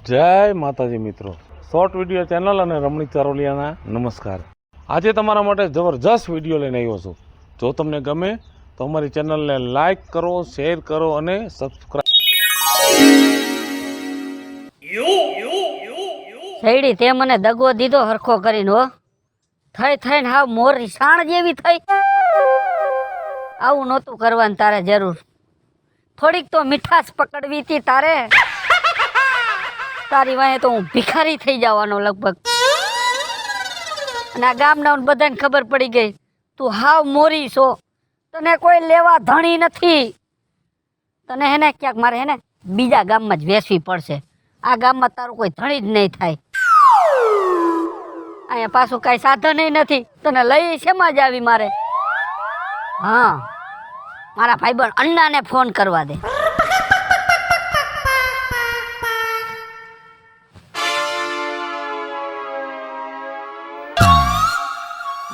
જય માતાજી મિત્રો, શોર્ટ વિડીયો ચેનલ અને રમણીક ચારોલિયાના નમસ્કાર. આજે તમારા માટે જબરજસ્ત વિડીયો લઈને આવ્યો છું. જો તમને ગમે તો અમારી ચેનલને લાઈક કરો, શેર કરો અને સબસ્ક્રાઈબ. સૈડી તે મને દગો દીધો હરખો કરીને હો. થઈને હાવ મોરી સાણ જેવી થઈ. આવું નહોતું કરવાનું તારે, જરૂર થોડીક તો મીઠાશ પકડવી હતી તારે. તારી વાંહે તો હું ભિખારી થઈ જવાનો લગભગ. અને આ ગામના બધાને ખબર પડી ગઈ તું હાવ મોરી છો, તને કોઈ લેવા ધણી નથી. તને હેને ક્યાંક મારે હેને બીજા ગામમાં જ વેચવી પડશે. આ ગામમાં તારું કોઈ ધણી જ નહીં થાય. અહીંયા પાછું કાંઈ સાધન નથી, તને લઈ શેમાં જ આવી મારે? હા, મારા ભાઈબંધ અન્નાને ફોન કરવા દે.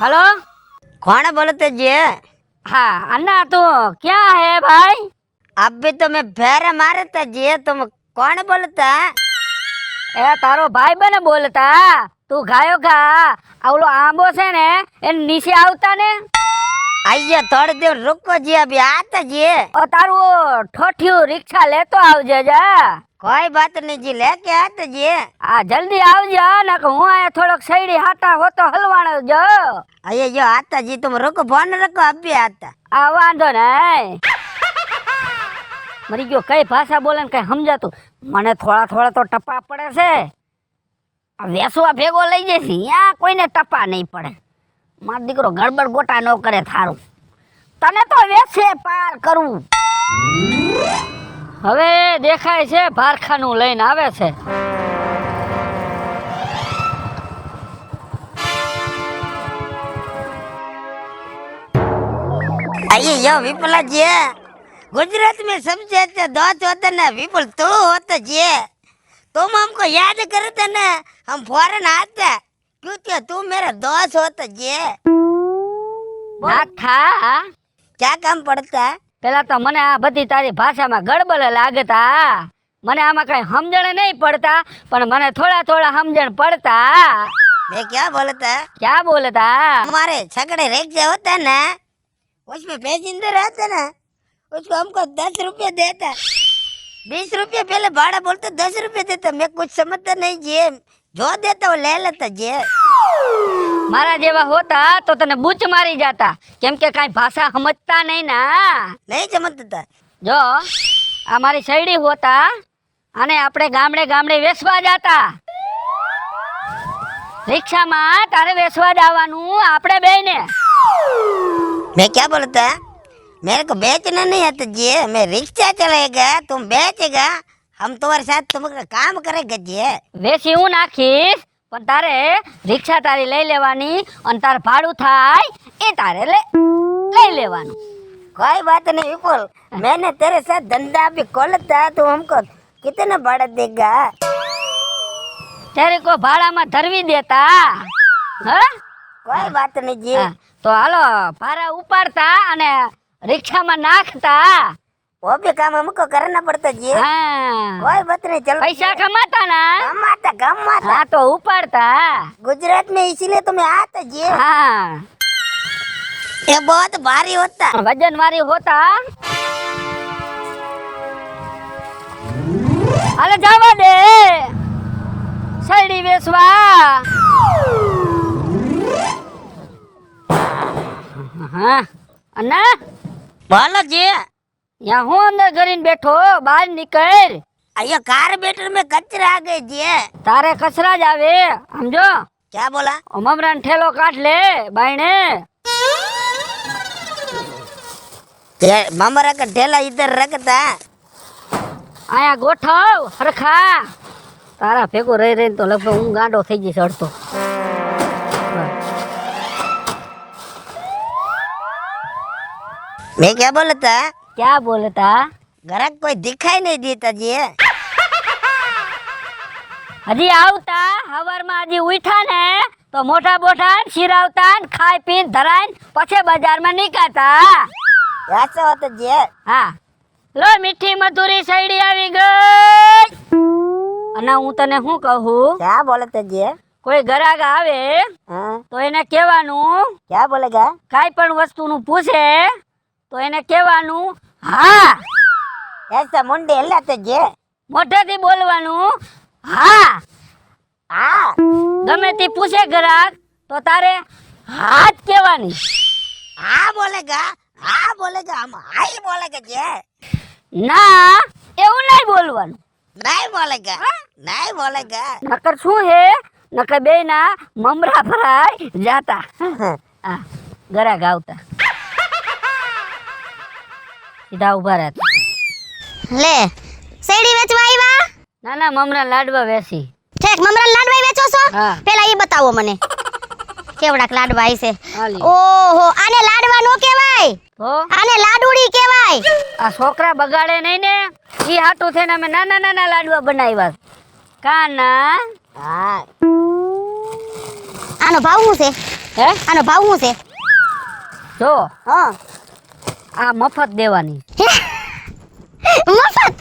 हेलो, कौन बोलते जी? हाँ अन्ना तू क्या है भाई? अब भी तुम्हें फेरे मारे थे जी, तुम कौन बोलता? ए तारो भाई बने बोलता. તું ગાયો ગા આવલો આંબો છે ને એ નીચે આવતા ને. आइए थोड़ी देर रुको जी, अभी आता जी. ઓ તારું ઠોઠિયું રિક્ષા લેતો આવજે જા. कोई बात नहीं जी, लेके आते जी. આ જલ્દી આવજો ને કે હું આ થોડોક સૈડી હાટા હોતો હલવાણો જો. आइए जो आता जी, तुम रुको, फोन रखो, अभी आता. આ વાંધો નહીં. મરી ગયો કઈ ભાષા બોલે ને કઈ સમજાતું. મને થોડા તો ટપા પડે છે. આ વેસવા ભેગો લઈ જશે ત્યાં કોઈને ટપા નહીં પડે. મારો દીકરો ગડબડ ગોટા ન કરે થારું. તને તો વેસે પાર કરવું. હવે દેખાય છે ભારખાનું લઈને આવે છે. आइए यो विपुला जी, गुजरात में सबसे अच्छा दोस्त होता ना विपुल तू होता जी. तुम हमको याद करते ना, हम फौरन आते क्योंकि तू मेरा दोस्त होता जी. ના થા क्या काम पड़ता? પેલા તો મને આ બધી તારી ભાષામાં ગડબડ લાગતા. મને આમાં કઈ સમજણ નહીં પડતા, પણ મને થોડા સમજણ પડતા. मैं क्या बोलता? क्या बोलता? हमारे छकड़े रिक्शा होता है ना, उसमें पैसेंजर आता ना, उसको हमको 10 रुपये देता. 20 रुपये पहले भाड़ा बोलते, 10 रुपये देता. मैं कुछ समझता नहीं जी, जो देता वो ले लेता जी. મારા જેવા હોતા તો તને બૂચ મારી જાતા, કેમ કે કાંઈ ભાષા સમજતા નહીં ના. नहीं समझता. જો આ મારી સૈડી હોતા અને આપણે ગામડે વેસવા જાતા. રિક્ષામાં તારે વેસવા જવાનું આપણે બેયને. मैं क्या बोलता? मेरे को बेचना नहीं आता जी, मैं रिक्शा चलाएगा, तुम बेचेगा, हम तुम्हारे साथ तुम्हारा काम करेगा जी. વેસી હું નાખીશ, પણ તારે રિક્ષા તારી લઈ લેવાની અને તાર ભાડું થાય એ તારે લઈ લેવાનું. कोई बात नहीं विपुल, मैंने तेरे साथ धंधा भी खोलता, तो हमको कितना भाड़ा देगा? ત્યારે કોઈ ભાડામાં ધરવી દેતા. હા, कोई बात नहीं जी. તો હાલો ભાડા ઉપાડતા અને રિક્ષામાં નાખતા. वो भी काम हमको करना पड़ता जी. હા, कोई बात नहीं, चलो. પૈસા કમાતા ના. कमाता. હા તો ઉપાડતા. गुजरात में इसीलिए तुम्हें आता जी. હા, ये बहुत भारी होता. વજન વાળી હોતા. હાલે જવા દે શેરડી વેચવા. હા અન્ના, बोलो जी. યા હું અંદર કરીને બેઠો, બહાર નીકળ. अयो कार्बेटर में कचरा आ गए जी. તારે કચરા જ આવે સમજો. क्या बोला? મમરાનો ઠેલો કાઢ લે બાયણે. ये ममरा का ठेला इधर रखता. આયા ગોઠવ હરખા. તારા ભેગો રહી તો લગભગ હું ગાંડો થઈ જઈશ અડતો. मैं क्या बोलता? ક્યાં બોલતા? ग्राहक कोई दिखाई नहीं देता जी. હજી આવતા હવારમાં હજી ઉઠા ને તો મોટા બોઠા શિરાવતા ને ખાઈ પીને ધરાઈને પછી બજારમાં નીકળતા. ऐसा होता जी. હા લો મીઠી મધુરી સૈડી આવી ગઈ. અને હું તને શું કહું, क्या बोले थे जी? કોઈ ગ્રાહક આવે हाँ તો એને કહેવાનું, क्या बोलेगा? કાંઈ પણ વસ્તુનું પૂછે તો એને કહેવાનું હા. ऐसा मुंडे हिलाते जी। મોઢેથી બોલવાનું હા. हाँ ગમે તે પૂછે ગ્રાહક તો તારે હા જ કહેવાની. हाँ बोलेगा, हाँ बोलेगा, हम हाँ ही बोलेगा जी। ના એવું નહીં બોલવાનું. नहीं बोलेगा, नहीं बोलेगा। નકર શું હે, નકર બે ના મમરા ભરાય જાતા. હા ગ્રાહક આવતા સીધા ઉભા રહેતા. લે શેરડી વેચવા આવ્યા? ના ના મમરા લાડવા વેસી. ઠેક મમરા લાડવા વેચો છો? હા. પેલા ઈ બતાવો મને કેવડાક લાડવા આઈ છે. હાલી. ઓહો આને લાડવા નો કહેવાય, તો આને લાડુડી કહેવાય. આ છોકરા બગાડે નહીં ને, ઈ હાટું થઈને અમે નાના નાના લાડવા બનાવ્યા. કાના हाँ આનો ભાવ શું છે? હે આનો ભાવ શું છે? જો હા આ મફત દેવાની. મફત?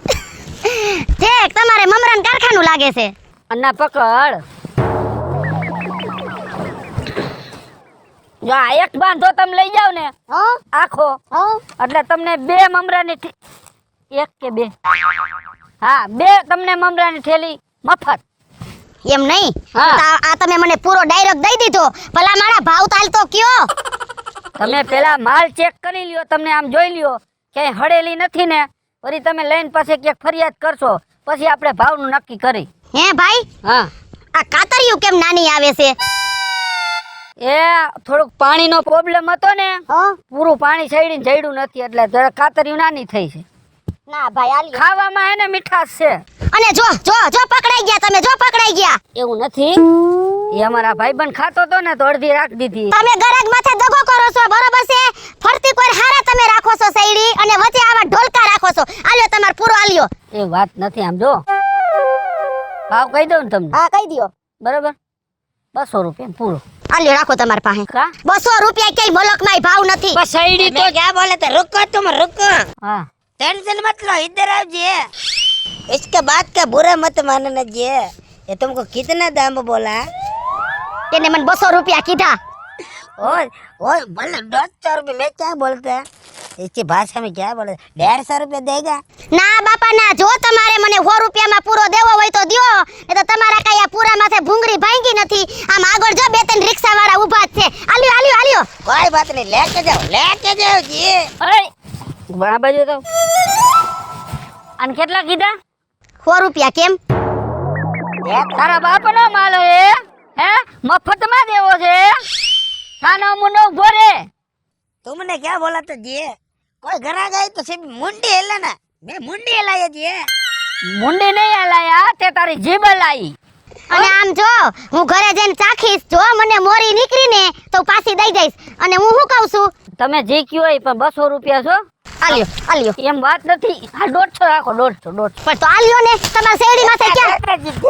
ઠેક તમારે મમરાન કારખાનું લાગે છે. અન્ના પકડ. જો આ એક બાંધો તમે લઈ જાવ ને હા આખો, હા એટલે તમને બે મમરાની એક કે બે, હા બે તમને મમરાની થેલી મફત. એમ નહીં. હા. તો આ તમે મને પૂરો ડાયરેક્ટ દઈ દીધો. ભલા મારા ભાવ તાલ તો કયો. તમે પેલા માલ ચેક કરી લ્યો, તમને આમ જોઈ લ્યો ક્યાંય હળેલી નથી ને, વળી તમે લઈને પાસે ક્યાંક ફરિયાદ કરશો, પછી આપણે ભાવનું નક્કી કરી. હે ભાઈ હા આ કાતરિયું કેમ નાની આવે છે? એ થોડુંક પાણીનો પ્રોબ્લેમ હતો ને, હા પૂરું પાણી છેડીને જડ્યું નથી એટલે જરા કાતરિયું નાની થઈ છે. ના ભાઈ આલી. ખાવામાં એને મીઠાશ છે. અને જો જો જો પકડાઈ ગયા તમે, જો પકડાઈ ગયા. એવું નથી, એ અમારા ભાઈબંધ ખાતો તો ને તો અડધી રાખી દીધી. તમે ગરાગ માથે દગો કરો છો, બરોબર છે? ફરતી કોઈ હારા તમે રાખો છો સૈડી, અને વચ્ચે આવા ઢોલકા રાખો છો. આલ્યો તમાર પૂરો આલ્યો. એ વાત નથી, આમ જો ભાવ કહી દઉં ને તમને, હા કહી દ્યો. બરાબર 200 રૂપિયા પૂરો. આલ્યો રાખો તમાર પાસે. કા 200 રૂપિયા કઈ મલકમાંય ભાવ નથી. બસ સૈડી તો. मैं क्या बोले थे? रुको तुम रुको, હા टेंशन मत लो, इधर आओ जी। इसके बाद का बुरा मत मानना जी। ये तुमको कितना दाम बोला? તેને મને 200 રૂપિયા કીધા. और बोले 150 रुपये, मैं क्या बोलता है इसकी भाषा में? क्या बोले? 150 रुपये देगा? ના બાપા ના, જો તમારે મને 100 રૂપિયામાં પૂરો દેવો હોય તો દ્યો, એ તો તમારા કાયા પૂરા માથે ભૂંગળી ભાંગી નથી. આમ આગળ જો બે ત્રણ રિક્ષા વાળા ઊભા જ છે. આલ્યો આલ્યો આલ્યો. कोई बात नहीं, लेके जाओ जी। અરે ઘણા બાજુ તો અને કેટલા કીધા? 100 રૂપિયા કેમ? તારા બાપનો માલ હે મફતમાં દેવો છે? સાનો મુનો ઉભો રે. तुमने क्या बोला था जी? कोई घर आ गई तो सिर्फ मुंडी हिलाना। मैं मुंडी हिलाया जी। મુંડી નહીં હલાયા, તે તારી જીભ હલાઈ. અને આમ જો હું ઘરે જઈને ચાખીશ, જો મને મોરી નીકળી ને તો પાછી દઈ દઈશ. અને હું શું કહું છું? તમે જે કયો હોય પણ 200 રૂપિયા છો આલ્યો આલ્યો. એમ વાત નથી. આ 150 રાખો, 150. પણ તો આલ્યો ને, તમારા શેરડી માથે ક્યાં?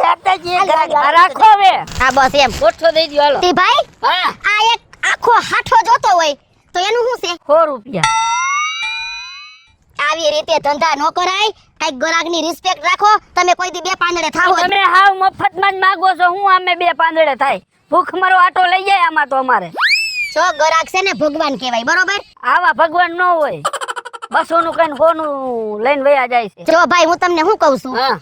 देता जी આ રાખો હવે, હા બસ એમ. 150 દઈ દ્યો હાલો. તી ભાઈ હા આ એક આખો હાઠો જોતો હોય તો એનું શું છે? 100 રૂપિયા. આવી રીતે ધંધા ન કરાય. કઈક ગ્રાહકની રિસ્પેક્ટ રાખો. તમે કોઈ દી બે પાંદડે થાઓ જ. તમે હાવ મફતમાં જ માગો છો, હું અમે બે પાંદડે થાય? ભૂખ મારો આટો લઈ જાય આમાં તો અમારે. જો ગ્રાહક છે ને ભગવાન કહેવાય, બરોબર? આવા ભગવાન ન હોય. 200 નું કઈ કોનું લઈને વયા જાય છે. જો ભાઈ હું તમને શું કહું છું, હા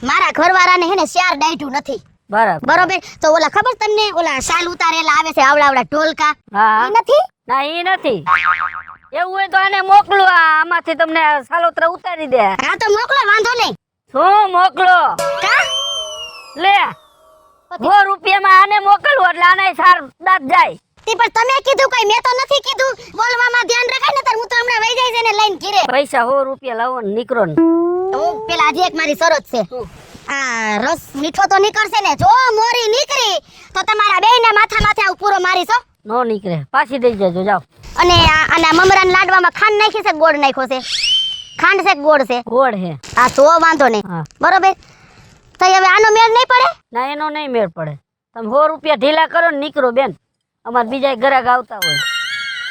મારા ઘરવાળાને હે ને શેર ડાયઠું નથી, બરાબર. બરોબર? તો ઓલા ખબર તમને ઓલા શાલ ઉતારેલા આવે છે આવડા આવડા ઢોલકા, હા ઈ નથી? ના ઈ નથી. એવું હોય તો આને મોકલો, આમાંથી તમને સાલોતરા ઉતારી દે. હા તો મોકલો, વાંધો નહીં. શું મોકલો? કા લે 100 રૂપિયામાં આને મોકલવો એટલે આને સાર દાંત જાય. તી પણ તમે કીધું કઈ, મેં તો નથી કીધું. બોલવામાં ધ્યાન રખાય ને, હું તો હમણાં વઈ જાય છે ને લઈને ઘીરે. પૈસા 100 રૂપિયા લાવો ને નીકળો ને. હું પેલા આજે એક મારી શરત છે. આ રસ મીઠો તો નીકળશે ને. જો મોરી નીકળી તો તમારા બેયના માથા માથે આવું પૂરો મારીશો. નો નીકળે પાછી દઈ જજો, જાઓ. અને આના મમરાના લાડવામાં ખાંડ નાખી છે, ગોળ નાખ્યો છે? ખાંડ છે કે ગોળ છે? ગોળ હે. હા તો વાંધો નહીં, હા બરોબર. તો હવે આનો મેળ નહીં પડે? ના એનો નહીં મેળ પડે. તમે 100 રૂપિયા ઢીલા કરો ને નીકળો બેન, અમારે બીજા ગ્રાહક આવતા હોય.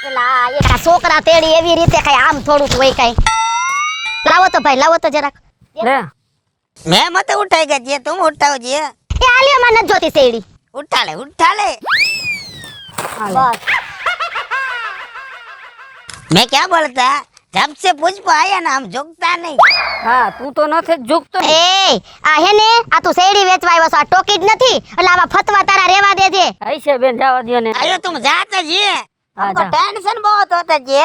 પેલા એકા છોકરા તેડી એવી રીતે કઈ આમ થોડુંક હોય કઈ. લાવો તો ભાઈ, લાવો તો જરાક. લે मैं मत उठाएगा जी, तुम उठाओ जी। એ આલ્યો માં નથી જોતી શેરડી उठा ले उठा ले। હાલે. मैं क्या बोलता, जब से पुष्प आया ना हम झुकता नहीं। હા તું તો નથી જ ઝૂકતો. એ આ હે ને આ તું શેરડી વેચવા આવ્યો છો આ ટોકી જ નથી એટલે આવા ફતવા તારા રેવા દેજે હશે બેન જવા દ્યો ને. अयो तुम जाते जी, हमको जा। टेंशन बहुत होता जी।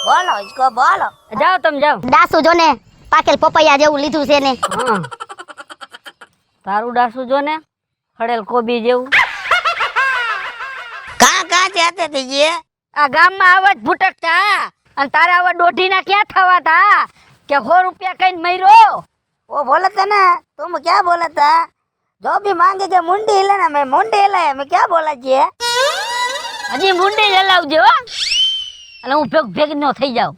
बोलो इसको बोलो। જાઓ તમે જાઓ. ડાસુ જો ને પાકેલ પપૈયા જેવું લીધું છે ને હા તારું ડાસું જો ને ખડેલ કોબી જેવું. कहाँ से आते थे जी? આ ગામમાં આવા જ ભૂટકતા અને તારા આવા દોઢીના ક્યાં થવા તા કે 100 રૂપિયા કઈ મર્યો. वो बोला था ना, तुम क्या बोला था, जो भी मांगेगा मुंडी हिलाना। मैं मुंडी हिलाया, मैं क्या बोला जी? હજી મુંડી જ હલાવજો હો. એટલે હું ભેગ નો થઈ જાઉં.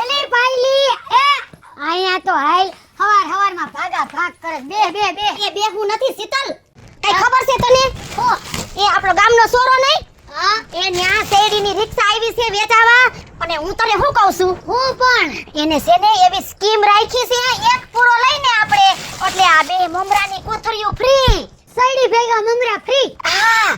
એલે ભાઈલી એ આયા તો હાલ હવાર માં ભાગા ભાગ કરે બે એ બેહું નથી શીતલ કઈ ખબર છે તને ઓ એ આપણો ગામનો સોરો નહીં હા એ ન્યા શેરડીની રિક્ષા આવી છે વેચાવા અને હું તને શું કહું છું હું પણ એને છે ને એવી સ્કીમ રાખી છે એક પૂરો લઈને આપણે એટલે આ બે મમરાની કોથળીઓ ફ્રી શેરડી ભેગા મમરા ફ્રી હા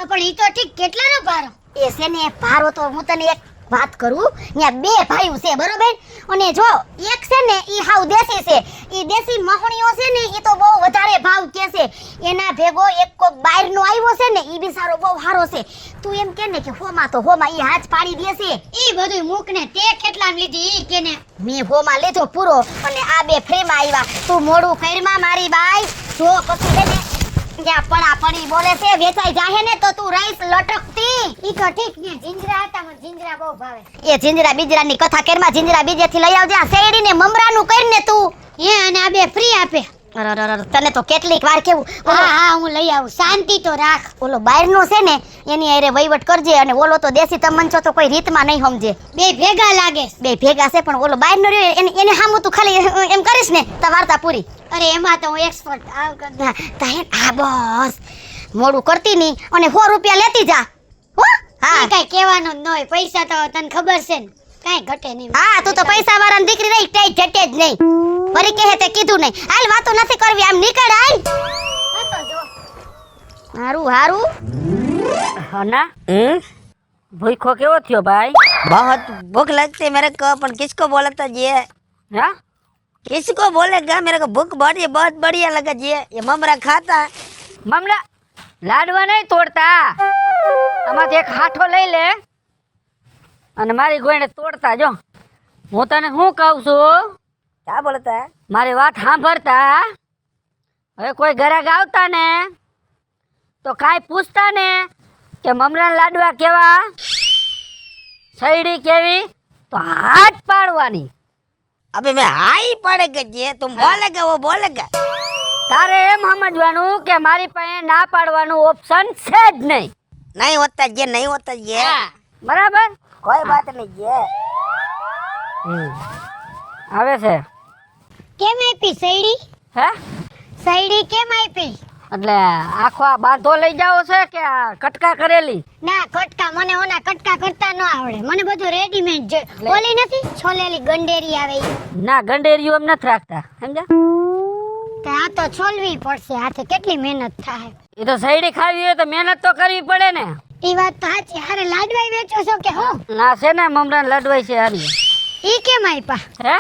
પણ ઈ તો ઠીક કેટલાનો ભારો એ છે ને ભારો તો હું તને એક વાત કરું ત્યાં બે ભાઈઓ છે બરોબર અને જો એક છે ને ઈ હાવ દેશી છે ઈ દેશી મહણીઓ છે ને ઈ તો બહુ વધારે ભાવ કે છે એના ભેગો એક કોક બહારનો આવ્યો છે ને ઈ બિચારો બહુ હારો છે તું એમ કે ને કે હોમાં તો હોમાં ઈ હાથ પાડી દેશે ઈ બધું મૂક ને તે કેટલામ લીધી ઈ કે ને મેં હોમાં લીધો પૂરો અને આ બે ફ્રીમાં આવ્યા તું મોડું કરમાં મારી બાઈ જો પછી છે ને જ્યાં પડી બોલે છે વેચાઈ જાહે ને તો તું રહીશ લટકતી ઈ તો ઠીક ને જીંજરા હતા મને જીંજરા બહુ ભાવે એ જીંજરા બીજરાની કથા કેરમાં જીંજરા બીજેથી લઈ આવજે આ શેરડી ને મમરાનું કરીને તું હે અને આ બે ફ્રી આપે અરર તને તો કેટલીક વાર કેવું હા હું લઈ આવું શાંતિ તો રાખ ઓલો બહારનો છે ને એની હારે વહીવટ કરજે અને ઓલો તો દેશી તમંચો તો કોઈ રીતમાં નહીં સમજે બે ભેગા લાગે બે ભેગા છે પણ ઓલો બહારનો રહ્યો એને હામું તું ખાલી એમ કરીશ ને તો વાર્તા પૂરી અરે એમાં તો હું એક્સપર્ટ આ બસ મોડું કરતી નહીં અને 100 રૂપિયા લેતી જા હો હા કઈ કહેવાનું જ ન હોય પૈસા તો તને ખબર છે ને કાઈ ઘટે નહીં હા તું તો પૈસા વાળાની દીકરી રહી કઈ ઘટે જ નહીં ફરી કહે તે કીધું નહીં હાલ વાતો નથી કરવી આમ નીકળ હાલ હારું હારું હા ના ભૂખો કેવો થયો ભાઈ. बहुत भूख लगती है मेरे को, पर किसको बोला था जी? હા किसको बोलेगा, मेरे को भूख बढ़ी है, बहुत बढ़िया लगा जी। ये ममरा खाता મમરા લાડવા નહીં તોડતા આમાંથી એક હાથો લઈ લે અને મારી ગોઈને તોડતા જો. હું તને શું કહું છું क्या बोलता है? મારી વાત સાંભળતા હવે કોઈ ઘરે આવતા ને તો કાંઈ પૂછતા ને કે મમરા લાડવા કેવા શેરડી કેવી તો હાથ પાડવાની. अबे मैं हाई पड़ेगा जी, तुम बोलेगा वो बोलेगा। તારે એમ સમજવાનું કે મારી પાસે ના પાડવાનું ઓપ્શન છે જ નહીં. नहीं होता जी, नहीं होता जी, બરાબર कोई बात नहीं जी। આવે છે કેમ આપી શેરડી હે શેરડી કેમ આપી એટલે આખો આ બાંધો લઈ જાઓ છે કે આ કટકા કરેલી. ના કટકા મને ઓના કટકા કરતા ન આવડે મને બધું રેડીમેડ છે ઓલી નથી છોલેલી ગંડેરી આવે ઈ. ના ગંડેરીઓ એમ નથી રાખતા સમજ્યા. તો આ તો છોલવી પડશે હાથે કેટલી મહેનત થાય એ તો શેરડી ખાવી હોય તો મહેનત તો કરવી પડે ને. ઈ વાત તો સાચી હારે લાડવાઈ વેચો છો કે હું ના છે ને મમરા લડવાય છે હારી. ઈ કેમ આપ્યા હે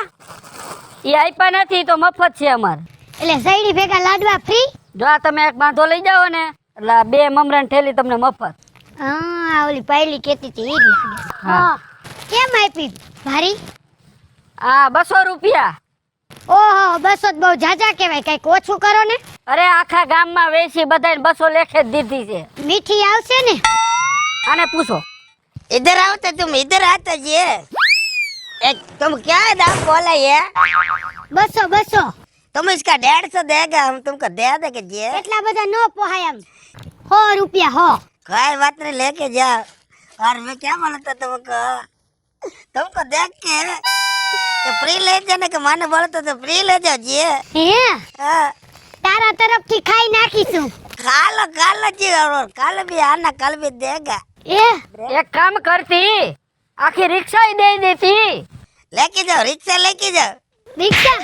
એ આપ્યા નથી તો મફત છે અમારે. એટલે શેરડી ભેગા લાડવા ફ્રી જો આ તમે એક બાંધો લઈ જાઓ ને એટલે આ 2 મમરાની થેલી તમને મફત. હા ઓલી પહેલી કેતી હતી ઈ જ લાગે હા. કેમ આપી ભારી આ 200 રૂપિયા. ઓહો 200 બહુ જાજા કહેવાય કઈક ઓછું કરો ને અરે આખા ગામમાં વેચી બધાને 200 લેખે જ દીધી છે. મીઠી આવશે ને આને પૂછો. इधर आओ तो तुम इधर आता जी। तुम क्या दाम बोला ये? 200 200 तुम इसका 150 देगा, हम तुमको दे देंगे जी। એટલા બધા નો પોહાય એમ 100 રૂપિયા कोई बात नहीं, लेके जाओ। और मैं क्या बोला था तुमको, तुमको देख के तो फ्री ले जाने के माने बोला तो फ्री ले जाओ जी। હે हाँ, તારા તરફથી ખાઈ નાખીશું खा लो जी, और कल भी आना, कल भी देगा। એ એક કામ કરતી આખી રિક્ષા દઈ દેતી. लेके जाओ, रिक्शा लेके जाओ। રિક્ષા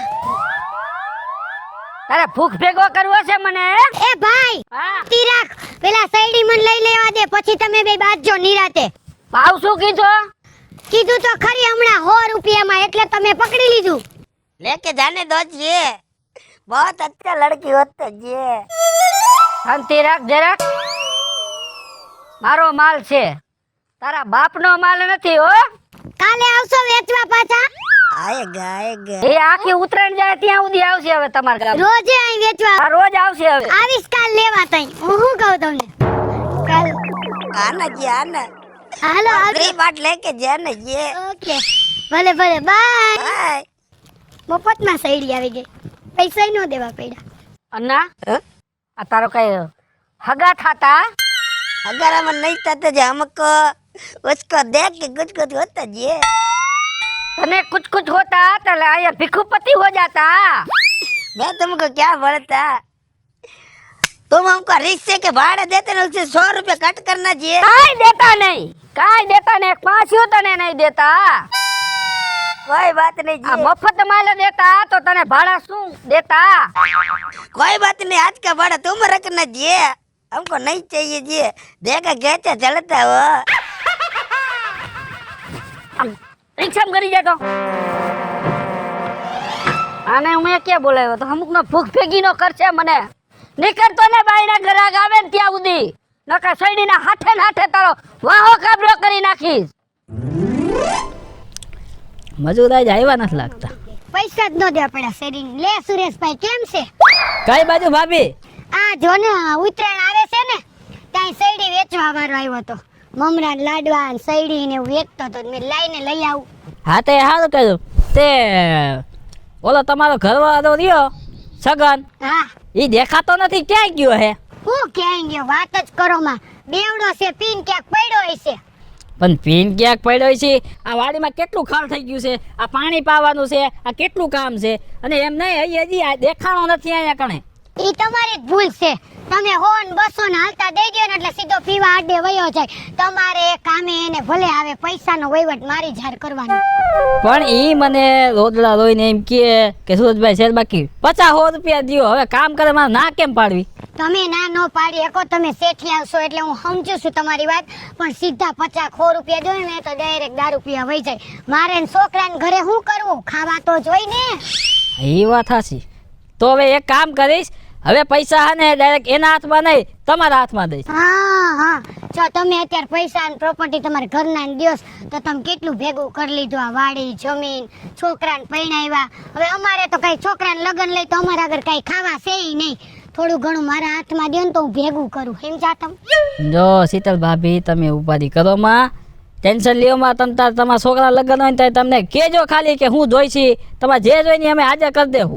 તારે ભૂખ ભેગો કરવો છે મને એ ભાઈ હા તી રાખ પેલા સૈડી મને લઈ લેવા દે પછી તમે બે બાજજો નિરાતે ભાવ શું કીધું કીધું તો ખરી હમણાં 100 રૂપિયામાં એટલે તમે પકડી લીધું लेके जाने दो जी बहुत अच्छा लड़की होता जी શાંતિ રાખ જરાક મારો માલ છે તારા બાપનો માલ નથી હો કાલે આવશો વેચવા પાછા आएगा आएगा એ આખી ઉતરાણ જાય ત્યાં સુધી આવશે હવે તમારા ગામ રોજે અહીં વેચવા આ રોજ આવશે હવે આવીશ કાલ લેવા તઈ હું શું કહું તમને કાલ आना जी आना હાલો આવજો फ्री बाट लेके जाना जी ઓકે ભલે ભલે બાય बाय મફતમાં સૈડી આવી ગઈ પૈસા નો દેવા પડ્યા અન્ના આ તારો કઈ હગા થાતા अगर हम नहीं चाहते जी हमको उसको देख के कुछ कुछ होता जी तने कुछ कुछ होता तो आया भिखुपति हो जाता मैं तुमको क्या बोलता तुम हमको रिक्शे के भाड़े देते ना उससे 100 रुपया कट करना चाहिए काई देता नहीं 5 तने नहीं देता कोई बात नहीं आ जी मफत माल देता तो तने भाड़ा શું देता कोई बात नहीं आज का भाड़ा तुम रखना जी हमको नहीं चाहिए जी देखा कैसे चलता हो रिक्शा में કરી જતો આને હું કે બોલાવ્યો તો અમુક નો ભૂખ ભેગી નો કરશે મને નીકળતો ને બાયના ઘરાક આવે ને ત્યાં સુધી નકા સૈડીના હાથે ને હાથે તારો વાહો કાબરો કરી નાખીશ મજૂરાઈ જ આવ્યા નથી લાગતા પૈસા જ નો દેવા પડ્યા શેરી લે સુરેશભાઈ કેમ છે કઈ બાજુ ભાભી આ જો ને ઉત્તરાયણ આવે છે ને ત્યાં સૈડી વેચવા વાળો આવ્યો તો મમરા ને લાડવા ને સૈડી ને એવું વેચતો તો મેં લાઈને લઈ આવું હા તે સારું કર્યું તે ઓલો તમારો ઘરવાળો રહ્યો સગન હા ઈ દેખાતો નથી ક્યાં ગયો હે હું ક્યાંય ગયો વાત જ કરો માં બેવડો છે પીન ક્યાંક પડ્યો હશે પણ પીન ક્યાંક પડ્યો છે આ વાડીમાં કેટલું ખાલ થઈ ગયું છે આ પાણી પાવાનું છે આ કેટલું કામ છે અને એમ નહીં હજી આ દેખાણો નથી અહીંયા કણે ઈ તમારી જ ભૂલ છે તમે 100 ને 200 ને હાલતા દઈ દો ને એટલે સીધો પીવા આડે વયો જાય તમારે કામે એને ભલે આવે પૈસાનો વહીવટ મારી જાર કરવાનો પણ ઈ મને રોદડા રોઈને એમ કે સુરજભાઈ શેર બાકી 50-100 રૂપિયા દ્યો હવે કામ કરે મારે ના કેમ પાડવી તમે ના નો પાડી શકો તમે શેઠી આવશો એટલે હું સમજુ છું તમારી વાત પણ સીધા 50-100 રૂપિયા દો ને તો ડાયરેક્ટ દારૂ પીવા વહી જાય મારે ને છોકરાને ઘરે શું કરવું ખાવા તો જોઈ ને એ વાત હાચી તો હવે એક કામ કરીશ હવે પૈસા હે ને ડાયરેક્ટ એના હાથમાં નહીં તમારા હાથમાં દઈશ હા હા જો તમે અત્યારે પૈસા અને પ્રોપર્ટી તમારા ઘરના ને દ્યોસ તો તમે કેટલું ભેગું કરી લીધું આ વાડી જમીન છોકરાને પરણાવ્યા હવે અમારે તો કઈ છોકરાને લગ્ન લઈ તો અમારા આગળ કઈ ખાવા છે ય નહીં થોડું ઘણું મારા હાથમાં દ્યો ને તો હું ભેગું કરું સમજા તમે જો શીતલ ભાભી તમે ઉપાધિ કરો માં ટેન્શન લ્યો માં તમારા છોકરા લગ્ન હોય ને ત્યારે તમને કહેજો ખાલી કે હું જોઈ છી તમારે જે જોઈને અમે હાજર કરી દેવું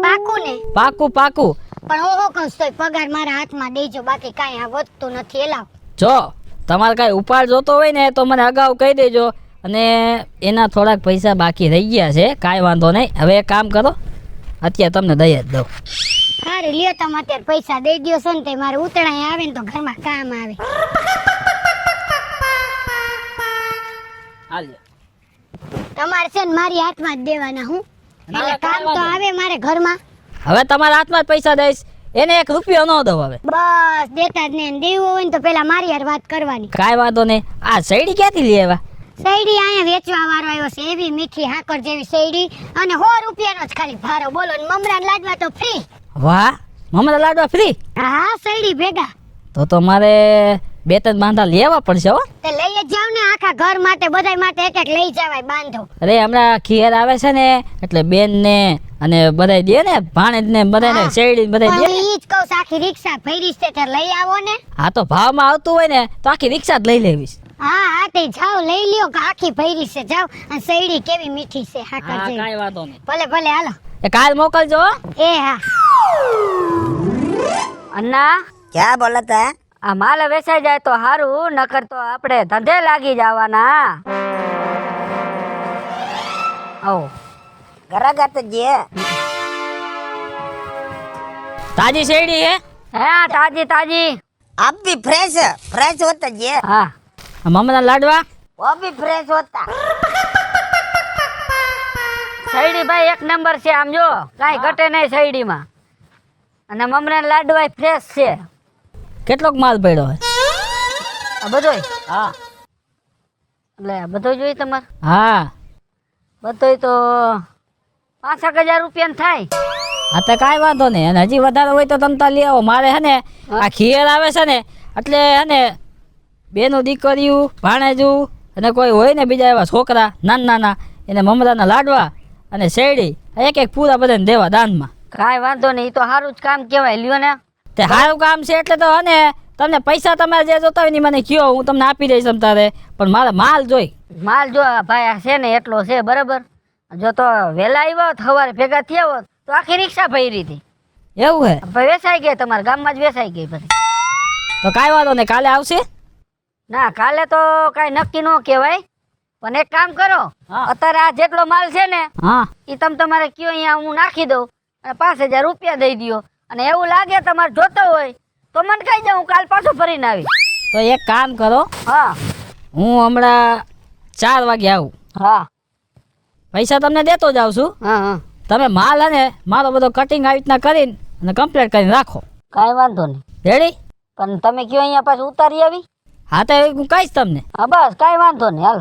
પાકું ને પાકું પાકું પણ હું શું કહું છું પગાર મારા હાથમાં દેજો બાકી કાંઈ આ વધતું નથી એલાવ જો તમારે કાંઈ ઉપાડ જોતો હોય ને તો મને અગાઉ કહી દેજો અને એના થોડાક પૈસા બાકી રહી ગયા છે કાંઈ વાંધો નહીં હવે એક કામ કરો અત્યારે તમને દઈ જ દઉં સારું લ્યો તમે અત્યારે પૈસા દઈ દો છો ને તે મારે ઉતરાય આવે ને તો ઘરમાં કામ આવે હાલ્યો તમારે છે ને મારી હાથમાં જ દેવાના હું એટલે કામ તો આવે મારે ઘરમાં હવે તમારા હાથમાં જ પૈસા દઈશ એને 1 રૂપિયો ન દઉં હવે બસ દેતા જ નહીં દેવું હોય ને તો પેલા મારી હારે વાત કરવાની કાંઈ વાંધો નહીં આ શેરડી ક્યાંથી લઈ આવ્યા શેરડી અહીંયા વેચવા વાળો આવ્યો છે એવી મીઠી હાકર જેવી શેરડી અને 100 રૂપિયાનો જ ખાલી ભારો બોલો ને મમરા ને લાડવા તો ફ્રી વાહ મમરા લાડવા ફ્રી હા શેરડી ભેગા તો મારે 2-3 બાંધા લેવા પડશે હો તે લઈ જ જાવ ને આખા ઘર માટે બધાય માટે એક લઈ જવાય બાંધો અરે હમણાં ખીર આવે છે ને એટલે બેન ને અને બધાય દે ને ભાણેજ ને બધાને હા. શેરડી બધાય પણ દે હું ઈ જ કહું છું, આખી રિક્ષા ભરી છે તે લઈ આવો ને હા તો ભાવમાં આવતું હોય ને તો આખી રિક્ષા જ લઈ લેવીશ હા હા તે જાઓ લઈ લ્યો કે આખી ભરી છે જાઓ અને શેરડી કેવી મીઠી છે હાકર હા જેવી કાંઈ વાંધો નહીં ભલે ભલે હાલો એ કાલ મોકલજો હો. એ હા અન્ના क्या बोला था આ માલ વેચાઈ જાય તો હારું નકર તો આપણે ધંધે લાગી જવાના આવો घरा तो जी તાજી શેરડી હે હા તાજી તાજી आप भी फ्रेश होता जी હા આ મમરા લાડવા वो भी फ्रेश होता શેરડી ભાઈ એક નંબર છે, આમ જો કાંઈ ઘટે નહીં શેરડીમાં. અને મમરા લાડવા ફ્રેશ છે. કેટલોક માલ પડ્યો હે? આ બધોય હા એટલે બધો જોઈએ તમારે? હા બધોય તો 5,000 રૂપિયાનું થાય. હા તો કાંઈ વાંધો નહીં, અને હજી વધારે હોય તો તમે ત્યાં લઈ આવો. મારે હે ને આ ખીર આવે છે ને, એટલે હે ને બેનું દીકરીયું ભાણેજું અને કોઈ હોય ને બીજા એવા છોકરા નાના નાના, એને મમરાના લાડવા અને શેરડી એક એક પૂરા બધાને દેવા દાનમાં. કાંઈ વાંધો નહીં, ઈ તો સારું જ કામ કહેવાય. લ્યો ને. તે સારું કામ છે એટલે તો હને તમને પૈસા તમારે જે જોતા હોય ને ઈ મને કયો, હું તમને આપી દઈશ તારે, પણ મારે માલ જોઈ. માલ જો ભાઈ આ છે ને એટલો છે બરાબર. જો તો વહેલા આવ્યા હોત સવારે ભેગા થયા હોત તો આખી રિક્ષા ભરી હતી. એવું હે? ભાઈ વેચાઈ ગઈ, તમારા ગામમાં જ વેચાઈ ગઈ બધી. તો કાંઈ વાંધો નહીં, કાલે આવશે. ના કાલે તો કાંઈ નક્કી ન કહેવાય, પણ એક કામ કરો, હા. અત્યારે આ જેટલો માલ છે ને હા એ તમે તમારે કયો અહીંયા હું નાખી દઉં અને 5,000 રૂપિયા દઈ દો. અને એવું લાગે તમારે જોતો હોય તો મને કહી જાઉં, કાલ પાછો ભરીને આવી. તો એક કામ કરો, હા હું હમણાં 4 વાગે આવું, હા પૈસા તમને દેતો જાઉં છું. હા હા તમે માલ હે ને મારો બધો કટિંગ આવી રીતના કરીને અને કમ્પ્લીટ કરીને રાખો. કાંઈ વાંધો નહીં, રેડી? પણ તમે કયો અહીંયા પાછું ઉતારી આવી. હા તો હું કહીશ તમને. હા બસ કાંઈ વાંધો નહીં, હાલ.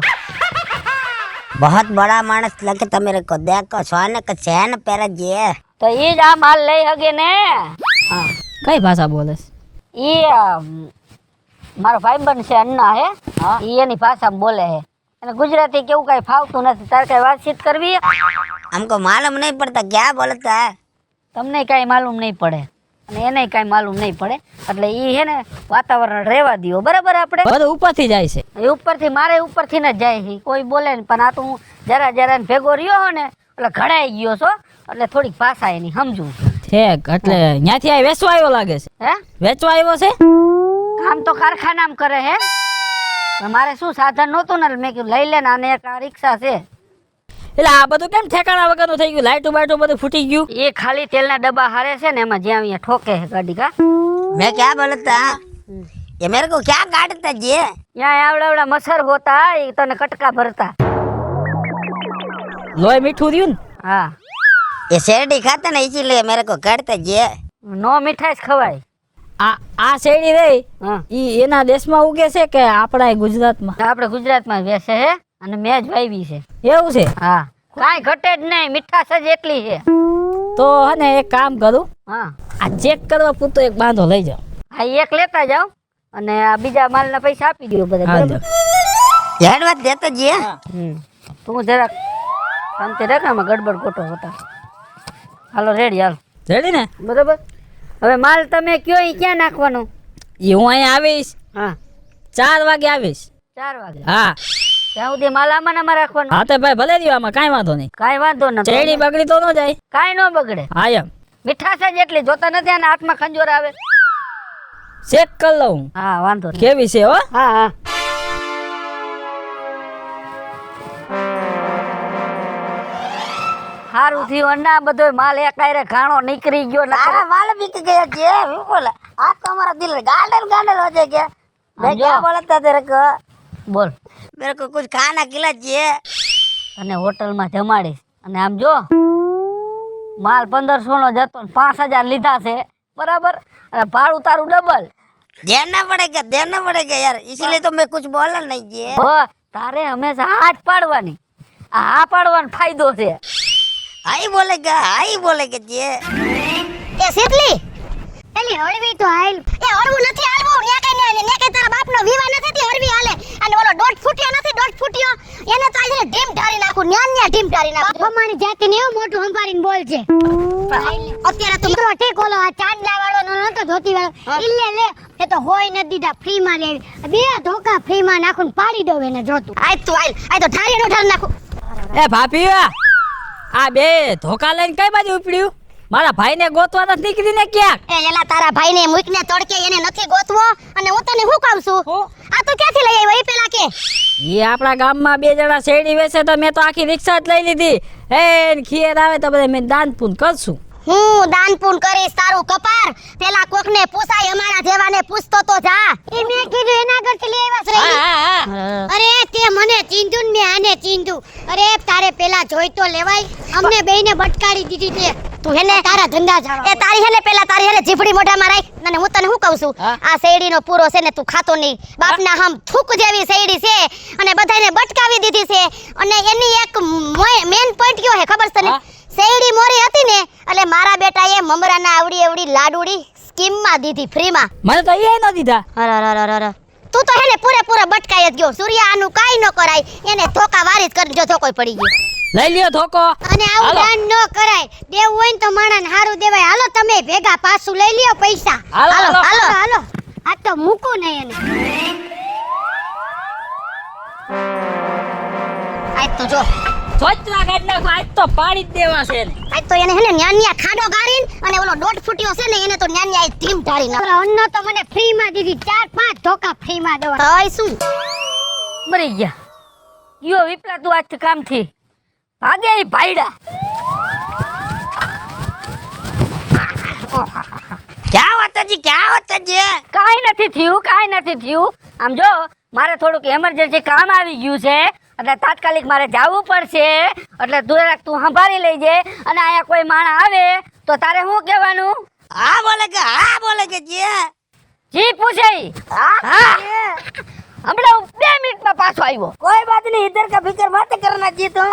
बहुत बड़ा मानस लगे तो मेरे को देखो सोने का चैन पहरा जे તો એ જ આ માલ લઈ હગે ને. હા કઈ ભાષા બોલે છે? એ મારો ભાઈબંધ છે અન્ના હે, ઈ એની ભાષામાં બોલે છે. અને ગુજરાતી કેવું કાંઈ ફાવતું નથી. તારે કાંઈ વાતચીત કરવી? हमको मालूम नहीं पड़ता क्या बोलता है। તમને કાંઈ માલુમ નહીં પડે અને એને કાંઈ માલુમ નહીં પડે, એટલે ઈ હે ને વાતાવરણ રહેવા દ્યો બરાબર. આપણે બધું ઉપરથી જાય છે. એ ઉપરથી મારે ઉપરથી ને જ જાય છે, કોઈ બોલે ને. પણ આ તો હું જરા જરા ને ભેગો રહ્યો હો ને એટલે ઘડાઈ ગયો છો, એટલે થોડીક ભાષા એની સમજવું. ઠેક, એટલે ત્યાંથી આ વેચવા આવ્યો લાગે છે. હે વેચવા આવ્યો છે? કામ તો કારખાનામાં કરે હે, પણ મારે શું સાધન નહોતું ને એટલે મેં કીધું લઈ લે ને. આને એક આ રિક્ષા છે. એટલે આ બધું કેમ ઠેકાણા વગરનું થઈ ગયું? લાઈટો બાઈટો બધું ફૂટી ગયું. એ ખાલી તેલના ડબ્બા હારે છે ને, એમાં જ્યાં અહીંયા ઠોકે છે ગાડી. કા मैं क्या बोलता ये मेरे को क्या काटता जे ત્યાં આવડા મચ્છર હોતા એ તને કટકા ભરતા. લોહી મીઠું રહ્યું ને? હા ये शेरडी खाता ना इसीलिए मेरे को काटता जे નો મીઠાઈ જ ખવાય. આ શેરડી રહી હા ઈ એના દેશમાં ઉગે છે કે આપણા ગુજરાતમાં? આપણે ગુજરાતમાં વેચે છે અને મેં જ વાવી છે. એવું છે? હા કાંઈ ઘટે જ નહીં, મીઠાશ જ એટલી છે. તો હે ને એક કામ કરું, હા આ ચેક કરવા પૂરતો એક બાંધો લઈ જાઓ. હા એક લેતા જાઓ અને આ બીજા માલના પૈસા આપી દો બધા. હા બરાબર? यार बात देता जे તું જરાક શાંતિ રાખ, આમાં ગડબડ ખોટો હોતા. હાલો રેડી, હાલ. રેડી ને? બરાબર. હવે માલ તમે કયો એ ક્યાં નાખવાનો? એ હું અહીંયા આવીશ, હા 4 વાગે આવીશ. 4 વાગે. હા ત્યાં સુધી માલ આમાં ને આમાં રાખવાનો. હા તો ભાઈ ભલે રહ્યો, આમાં કાંઈ વાંધો નહીં. કાંઈ વાંધો નથી, શેરડી બગડી તો ન જાય. કાંઈ ન બગડે. હા એમ મીઠાશ જ એટલી, જોતા નથી આના હાથમાં ખંજોર આવે. ચેક કરી લઉં હા વાંધો નહીં. કેવી છે. હો હા હા સારું થયું અન્ના, બધો માલ એકાયરે ઘાણો નીકળી ગયો. सारा माल बिक गया जे बोला आज तो हमारा दिल गार्डन गार्डन हो जाएगा। मैं क्या बोलता तेरे को બોલ. मेरे को कुछ खाना खिला जे અને હોટલમાં જમાડીશ. અને આમ જો માલ 1500 નો જતો ને 5000 લીધા છે બરાબર, અને ભાડું તારું ડબલ. देना पड़ेगा यार, इसलिए तो मैं कुछ बोला नहीं जे। તારે હંમેશા હાથ પાડવાની, આ પાડવાનો ફાયદો છે. आई बोलेगा जे એ સીતલી એલી હળવી તો હાલ. એ હળવું નથી હાલવું, ને કઈ તારા બાપનો વિવાહ નથી તે હળવી હાલે. અને ઓલો દોઢ ફૂટ્યો એને તો આજે ઢીમ ઢારી નાખું, ન્યા ઢીમ ઢારી નાખું. અમારી જાતિ ને એવું મોટું સંભાળીને બોલ છે. અત્યારે તો મિત્રો ઠીક ઓલો આ ચાંદલા વાળો નતો ધોતી વાળો ઇલ્લે લે, એ તો હોય ન દીધા ફ્રી માં લેવી. 2 ધોકા ફ્રી માં નાખું ને પાડી દઉં એને જોતું. આજ તો ઢારી નો ઢાર નાખું. એ ભાભી, આ 2 ધોકા લઈને કઈ બાજુ ઉપડ્યું? મારા ભાઈને ગોતવા નથી નીકળી ને ક્યાંક? એ એલા તારા ભાઈને મૂકને તડકે એને નથી ગોતવો, અને હું તને શું કહું છું, આ તો ક્યાંથી લઈ આવ્યો એ પેલા કે? એ આપણા ગામમાં 2 જણા શેરડી વેચે તો મેં તો આખી રિક્ષા જ લઈ લીધી. એ ખીર આવે તો બધા મેં દાન પૂન કરશું. હું દાન પૂન કરીશ તારું કપાર. પેલા કોકને પૂછાય, અમારા જેવાને પૂછતો તો જા. એ મેં કીધું એના આગળથી લઈ આવ્યા છે. અરે તે મને ચીંધું ને મેં આને ચીંધું. અરે તારે પેલા પેલા જોઈ તો લેવાય. અમને બેયને બટકાડી દીધી તે. તું હેને તારા ધંધા જાળો. એ તારી હેને પેલા તારી હેને જીભડી મોઢામાં રાખ. અને હું તને શું કહું છું, હા? આ શેરડીનો પૂરો છે ને તું ખાતો નહીં. બાપના હમ થૂક જેવી શેરડી છે અને બધાને બટકાવી દીધી છે. અને એની એક મેન પોઈન્ટ કયો હે ખબર છે તને? હા? શેરડી મોરી હતી ને એટલે મારા બેટાએ મમરાના આવડી એવડી લાડુડી સ્કીમમાં દીધી ફ્રીમાં. મને તો એ ન દીધા. અરરરરરર. તું તો હેને પૂરેપૂરો બટકાઈ જ ગયો. સૂર્ય આનું કાઈ ન કરાય, એને ધોકા વારી જ કરી જો ધોકોય પડી ગયો. લઈ લ્યો ધોકો. અને આવું હાલો. દાન ન કરાય. દેવું હોય ને તો માણાને હારું દેવાય. હાલો તમે ભેગા પાછું લઈ લ્યો પૈસા. હાલો, હાલો. હાલો હાલો. આ તો મૂકું નહીં એને. આજ તો જો સોચવા કાઢ નાખો, આજ તો પાડી જ દેવા છે ને. આજ તો એને હેને ન્યાન્યા ખાડો ગારીન અને ઓલો દોઢ ફૂટ્યો છે ને એને તો ન્યાન્યા ધીમ ઢાળી નાખ. અન્નો તો મને ફ્રી માં દીધી. 4-5 ધોકા ફ્રી માં દેવા. તોય શું? મરી ગયા. યો વિપલા તું આજ કામથી ભાગે ઈ ભાઈડા. ક્યાં વાતાજી ક્યાં વાતાજી? કાંઈ નથી થયું. આમ જો મારે થોડુંક એમરજન્સી કામ આવી ગયું છે એટલે તાત્કાલિક મારે જવું પડશે. એટલે તું સંભાળી લેજે. અને અહીંયા કોઈ માણસ આવે તો તારે શું કહેવાનું? હા બોલે કે જે જી પૂછે ઈ. હા હમણાં હું 2 મિનિટમાં પાછો આવ્યો. कोई बात नहीं, इधर का फिक्र मत करना जी तुम।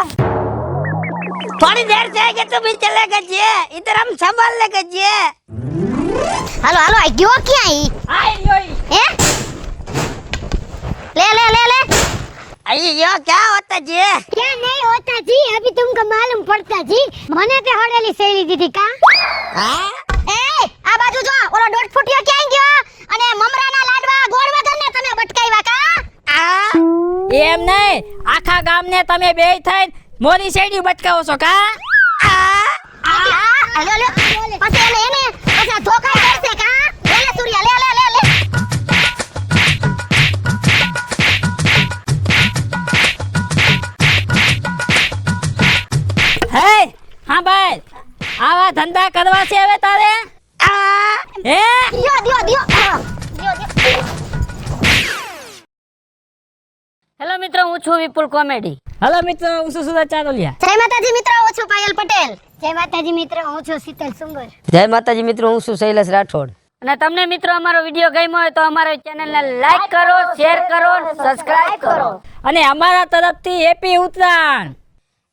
थोड़ी देर जाएगा तो भी चलेगा जी, इधर हम संभाल लेगा जी। હાલો હાલો. આ ગયો ક્યાં ઈ? આઈ લ્યો ઈ. હે? ले ले ले ले. अयो क्या होता जी? क्या नहीं होता जी, अभी तुमको मालूम पड़ता जी. મને તે હડેલી શેરડી દીધી કા? हाँ? એ આ બાજુ જો, ઓલો દોઢ ફૂટ્યો ક્યાં ગયો? અને મમરાના લાડવા ગોળ વગરને તમે બટકાવ્યા કા? हाँ? એમ નહીં, આખા ગામને તમે બે થઈને મોરી શેરડી બટકાવો છો કા? हाँ? આ લે લે. પછી એને પછી આ ધોકા કરશે કા? લે લે સૂર્યા લે લે લે લે. હે હા ભાઈ, આવા ધંધા કરવા છે હવે તારે? हाँ? હે દિયો દિયો દિયો. દિયો દિયો. હેલો મિત્રો, હું છું વિપુલ કોમેડી. હલો મિત્રો, હું છું સુરત ચારોલિયા. જય માતાજી મિત્રો, હું છું પાયલ પટેલ. જય માતાજી મિત્રો, હું છું શીતલ સુંગર. જય માતાજી મિત્રો, હું છું શૈલેષ રાઠોડ. અને તમને મિત્રો અમારો વિડીયો ગમ્યો હોય તો અમારી ચેનલને લાઈક કરો, શેર કરો, સબસ્ક્રાઇબ કરો. અને અમારા તરફથી હેપી ઉત્તરાયણ.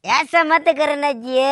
ऐसा मत करना जी।